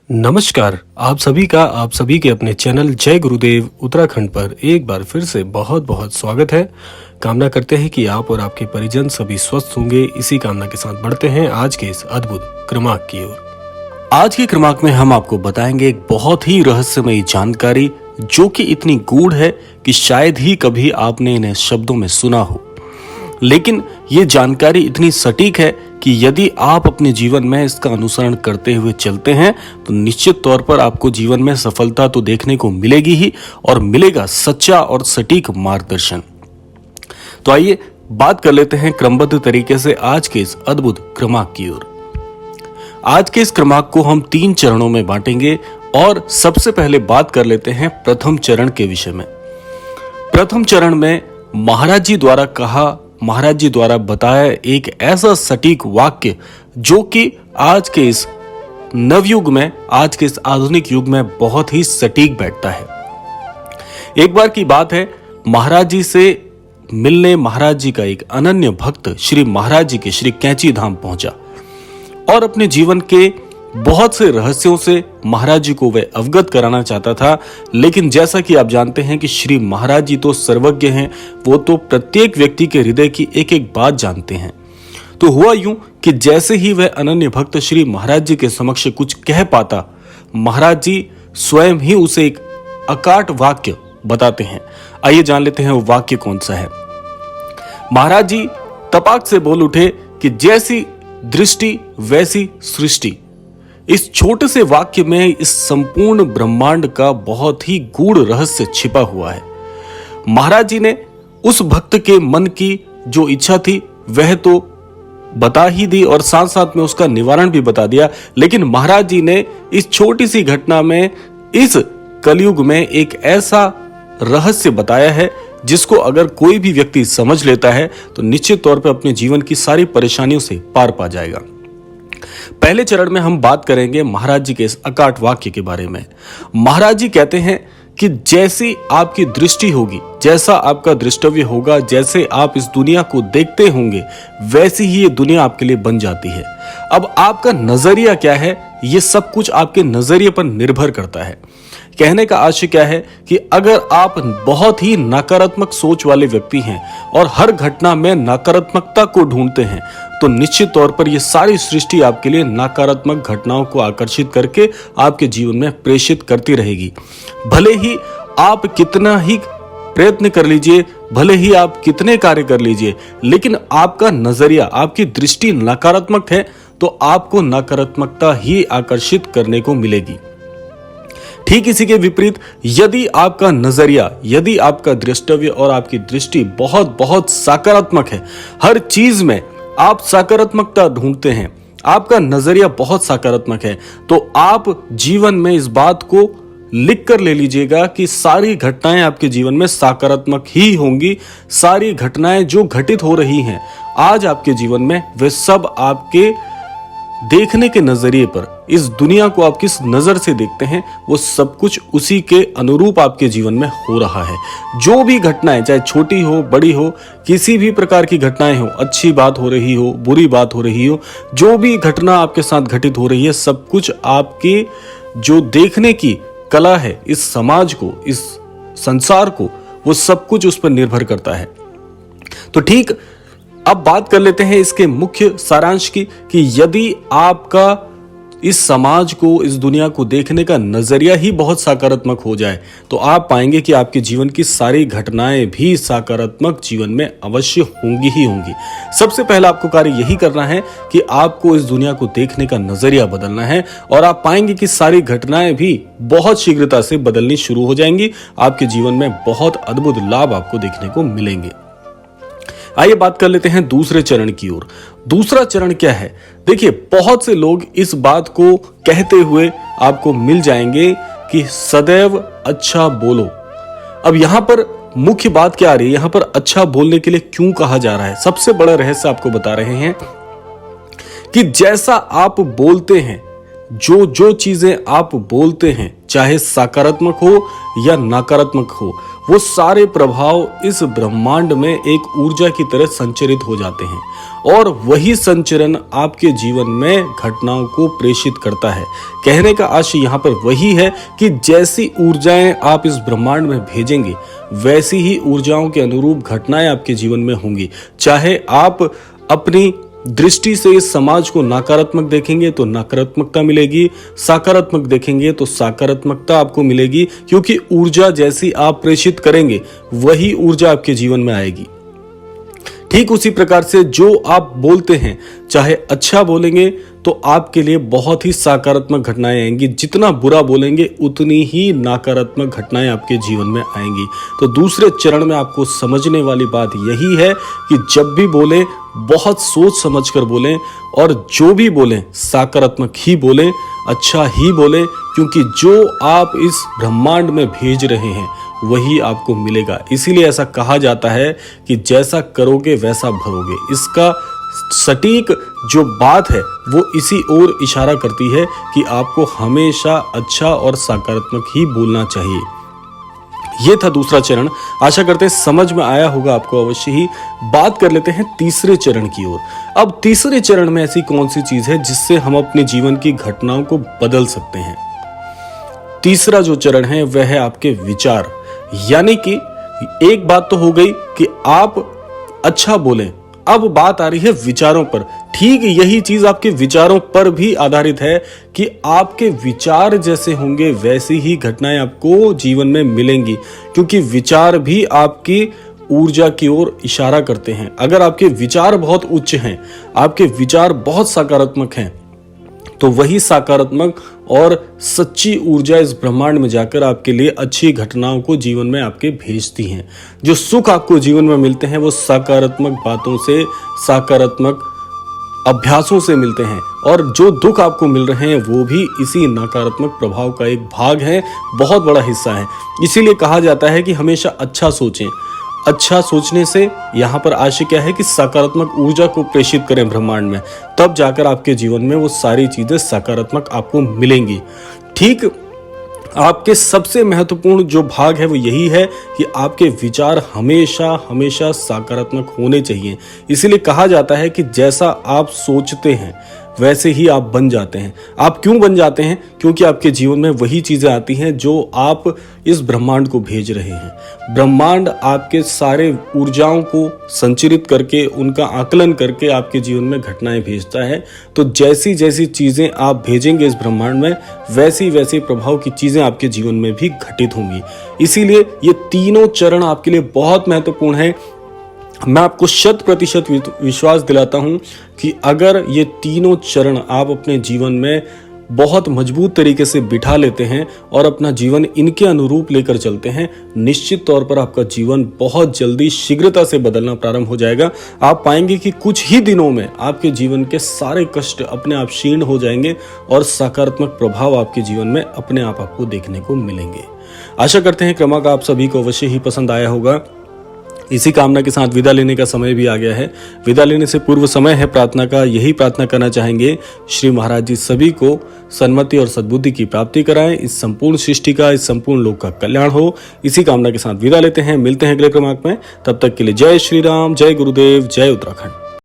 नमस्कार। आप सभी के अपने चैनल जय गुरुदेव उत्तराखंड पर एक बार फिर से बहुत बहुत स्वागत है। कामना करते हैं कि आप और आपके परिजन सभी स्वस्थ होंगे। इसी कामना के साथ बढ़ते हैं आज के इस अद्भुत क्रमांक की ओर। आज के क्रमांक में हम आपको बताएंगे एक बहुत ही रहस्यमयी जानकारी जो कि इतनी गूढ़ है कि शायद ही कभी आपने इन्हें शब्दों में सुना हो, लेकिन ये जानकारी इतनी सटीक है कि यदि आप अपने जीवन में इसका अनुसरण करते हुए चलते हैं तो निश्चित तौर पर आपको जीवन में सफलता तो देखने को मिलेगी ही और मिलेगा सच्चा और सटीक मार्गदर्शन। तो आइए बात कर लेते हैं क्रमबद्ध तरीके से आज के इस अद्भुत क्रमांक की ओर। आज के इस क्रमांक को हम 3 चरणों में बांटेंगे और सबसे पहले बात कर लेते हैं प्रथम चरण के विषय में। प्रथम चरण में महाराज जी द्वारा बताया एक ऐसा सटीक वाक्य जो कि आज के इस नवयुग में, आज के इस आधुनिक युग में बहुत ही सटीक बैठता है। एक बार की बात है, महाराज जी से मिलने महाराज जी का एक अनन्य भक्त श्री महाराज जी के श्री कैंची धाम पहुंचा और अपने जीवन के बहुत से रहस्यों से महाराज जी को वह अवगत कराना चाहता था। लेकिन जैसा कि आप जानते हैं कि श्री महाराज जी तो सर्वज्ञ हैं, वो तो प्रत्येक व्यक्ति के हृदय की एक एक बात जानते हैं। तो हुआ यूं कि जैसे ही वह अनन्य भक्त श्री महाराज जी के समक्ष कुछ कह पाता, महाराज जी स्वयं ही उसे एक अकाट वाक्य बताते हैं। आइए जान लेते हैं वो वाक्य कौन सा है। महाराज जी तपाक से बोल उठे कि जैसी दृष्टि वैसी सृष्टि। इस छोटे से वाक्य में इस संपूर्ण ब्रह्मांड का बहुत ही गूढ़ रहस्य छिपा हुआ है। महाराज जी ने उस भक्त के मन की जो इच्छा थी वह तो बता ही दी और साथ साथ में उसका निवारण भी बता दिया। लेकिन महाराज जी ने इस छोटी सी घटना में, इस कलयुग में एक ऐसा रहस्य बताया है जिसको अगर कोई भी व्यक्ति समझ लेता है तो निश्चित तौर पर अपने जीवन की सारी परेशानियों से पार पा जाएगा। पहले चरण में हम बात करेंगे महाराज जी के इस अकाट वाक्य के बारे में। महाराज जी कहते हैं कि जैसी आपकी दृष्टि होगी, जैसा आपका दृष्टव्य होगा, जैसे आप इस दुनिया को देखते होंगे, वैसी ही ये दुनिया आपके लिए बन जाती है। अब आपका नजरिया क्या है, ये सब कुछ आपके नजरिए पर निर्भर करता है। कहने का आशय क्या है कि अगर आप बहुत ही नकारात्मक सोच वाले व्यक्ति हैं और हर घटना में नकारात्मकता को ढूंढते हैं तो निश्चित तौर पर यह सारी सृष्टि आपके लिए नकारात्मक घटनाओं को आकर्षित करके आपके जीवन में प्रेषित करती रहेगी। भले ही आप कितना ही प्रयत्न कर लीजिए, भले ही आप कितने कार्य कर लीजिए, लेकिन आपका नजरिया, आपकी दृष्टि नकारात्मक है तो आपको नकारात्मकता ही आकर्षित करने को मिलेगी। ठीक इसी के विपरीत यदि आपका नजरिया, यदि आपका दृष्टव्य और आपकी दृष्टि बहुत बहुत सकारात्मक है, हर चीज में आप सकारात्मकता ढूंढते हैं, आपका नजरिया बहुत सकारात्मक है, तो आप जीवन में इस बात को लिख कर ले लीजिएगा कि सारी घटनाएं आपके जीवन में सकारात्मक ही होंगी। सारी घटनाएं जो घटित हो रही हैं आज आपके जीवन में, वे सब आपके देखने के नजरिए पर, इस दुनिया को आप किस नजर से देखते हैं, वो सब कुछ उसी के अनुरूप आपके जीवन में हो रहा है। जो भी घटनाएं, चाहे छोटी हो बड़ी हो, किसी भी प्रकार की घटनाएं हो, अच्छी बात हो रही हो, बुरी बात हो रही हो, जो भी घटना आपके साथ घटित हो रही है, सब कुछ आपके जो देखने की कला है, इस समाज को, इस संसार को, वो सब कुछ उस पर निर्भर करता है। तो ठीक अब बात कर लेते हैं इसके मुख्य सारांश की कि यदि आपका इस समाज को, इस दुनिया को देखने का नजरिया ही बहुत सकारात्मक हो जाए तो आप पाएंगे कि आपके जीवन की सारी घटनाएं भी सकारात्मक जीवन में अवश्य होंगी ही होंगी। सबसे पहला आपको कार्य यही करना है कि आपको इस दुनिया को देखने का नजरिया बदलना है और आप पाएंगे कि सारी घटनाएं भी बहुत शीघ्रता से बदलनी शुरू हो जाएंगी। आपके जीवन में बहुत अद्भुत लाभ आपको देखने को मिलेंगे। आइए बात कर लेते हैं दूसरे चरण की ओर। दूसरा चरण क्या है? देखिए, बहुत से लोग इस बात को कहते हुए आपको मिल जाएंगे कि सदैव अच्छा बोलो। अब यहां पर मुख्य बात क्या आ रही है, यहां पर अच्छा बोलने के लिए क्यों कहा जा रहा है? सबसे बड़ा रहस्य आपको बता रहे हैं कि जैसा आप बोलते हैं, जो जो चीजें आप बोलते हैं, चाहे सकारात्मक हो या नकारात्मक हो, वो सारे प्रभाव इस ब्रह्मांड में एक ऊर्जा की तरह संचरित हो जाते हैं और वही संचरण आपके जीवन में घटनाओं को प्रेषित करता है। कहने का आशय यहाँ पर वही है कि जैसी ऊर्जाएं आप इस ब्रह्मांड में भेजेंगे, वैसी ही ऊर्जाओं के अनुरूप घटनाएं आपके जीवन में होंगी। चाहे आप अपनी दृष्टि से इस समाज को नकारात्मक देखेंगे तो नकारात्मकता मिलेगी, सकारात्मक देखेंगे तो सकारात्मकता आपको मिलेगी, क्योंकि ऊर्जा जैसी आप प्रेषित करेंगे वही ऊर्जा आपके जीवन में आएगी। ठीक उसी प्रकार से जो आप बोलते हैं, चाहे अच्छा बोलेंगे तो आपके लिए बहुत ही सकारात्मक घटनाएं आएंगी, जितना बुरा बोलेंगे उतनी ही नकारात्मक घटनाएं आपके जीवन में आएंगी। तो दूसरे चरण में आपको समझने वाली बात यही है कि जब भी बोलें बहुत सोच समझ कर बोलें और जो भी बोलें सकारात्मक ही बोलें, अच्छा ही बोलें, क्योंकि जो आप इस ब्रह्मांड में भेज रहे हैं वही आपको मिलेगा। इसीलिए ऐसा कहा जाता है कि जैसा करोगे वैसा भरोगे। इसका सटीक जो बात है वो इसी ओर इशारा करती है कि आपको हमेशा अच्छा और सकारात्मक ही बोलना चाहिए। ये था दूसरा चरण। आशा करते हैं समझ में आया होगा आपको अवश्य ही। बात कर लेते हैं तीसरे चरण की ओर। अब तीसरे चरण में ऐसी कौन सी चीज है जिससे हम अपने जीवन की घटनाओं को बदल सकते हैं? तीसरा जो चरण है वह है आपके विचार। यानी कि एक बात तो हो गई कि आप अच्छा बोलें, अब बात आ रही है विचारों पर। ठीक यही चीज आपके विचारों पर भी आधारित है कि आपके विचार जैसे होंगे वैसी ही घटनाएं आपको जीवन में मिलेंगी, क्योंकि विचार भी आपकी ऊर्जा की ओर इशारा करते हैं। अगर आपके विचार बहुत उच्च हैं, आपके विचार बहुत सकारात्मक हैं, तो वही सकारात्मक और सच्ची ऊर्जा इस ब्रह्मांड में जाकर आपके लिए अच्छी घटनाओं को जीवन में आपके भेजती हैं। जो सुख आपको जीवन में मिलते हैं वो सकारात्मक बातों से, सकारात्मक अभ्यासों से मिलते हैं, और जो दुख आपको मिल रहे हैं वो भी इसी नकारात्मक प्रभाव का एक भाग है, बहुत बड़ा हिस्सा है। इसीलिए कहा जाता है कि हमेशा अच्छा सोचें। अच्छा सोचने से यहाँ पर आशय क्या है कि सकारात्मक ऊर्जा को प्रेषित करें ब्रह्मांड में, तब जाकर आपके जीवन में वो सारी चीजें सकारात्मक आपको मिलेंगी। ठीक आपके सबसे महत्वपूर्ण जो भाग है वो यही है कि आपके विचार हमेशा हमेशा सकारात्मक होने चाहिए। इसीलिए कहा जाता है कि जैसा आप सोचते हैं वैसे ही आप बन जाते हैं। आप क्यों बन जाते हैं? क्योंकि आपके जीवन में वही चीजें आती हैं जो आप इस ब्रह्मांड को भेज रहे हैं। ब्रह्मांड आपके सारे ऊर्जाओं को संचरित करके, उनका आकलन करके आपके जीवन में घटनाएं भेजता है। तो जैसी जैसी चीजें आप भेजेंगे इस ब्रह्मांड में, वैसी वैसी प्रभाव की चीजें आपके जीवन में भी घटित होंगी। इसीलिए ये तीनों चरण आपके लिए बहुत महत्वपूर्ण है। मैं आपको 100% विश्वास दिलाता हूं कि अगर ये तीनों चरण आप अपने जीवन में बहुत मजबूत तरीके से बिठा लेते हैं और अपना जीवन इनके अनुरूप लेकर चलते हैं, निश्चित तौर पर आपका जीवन बहुत जल्दी शीघ्रता से बदलना प्रारंभ हो जाएगा। आप पाएंगे कि कुछ ही दिनों में आपके जीवन के सारे कष्ट अपने आप क्षीण हो जाएंगे और सकारात्मक प्रभाव आपके जीवन में अपने आप आपको देखने को मिलेंगे। आशा करते हैं क्रमांक आप सभी को अवश्य ही पसंद आया होगा। इसी कामना के साथ विदा लेने का समय भी आ गया है। विदा लेने से पूर्व समय है प्रार्थना का। यही प्रार्थना करना चाहेंगे श्री महाराज जी सभी को सन्मति और सद्बुद्धि की प्राप्ति कराएं, इस संपूर्ण सृष्टि का, इस संपूर्ण लोक का कल्याण हो। इसी कामना के साथ विदा लेते हैं। मिलते हैं अगले क्रमांक में। तब तक के लिए जय श्री राम, जय गुरुदेव, जय उत्तराखंड।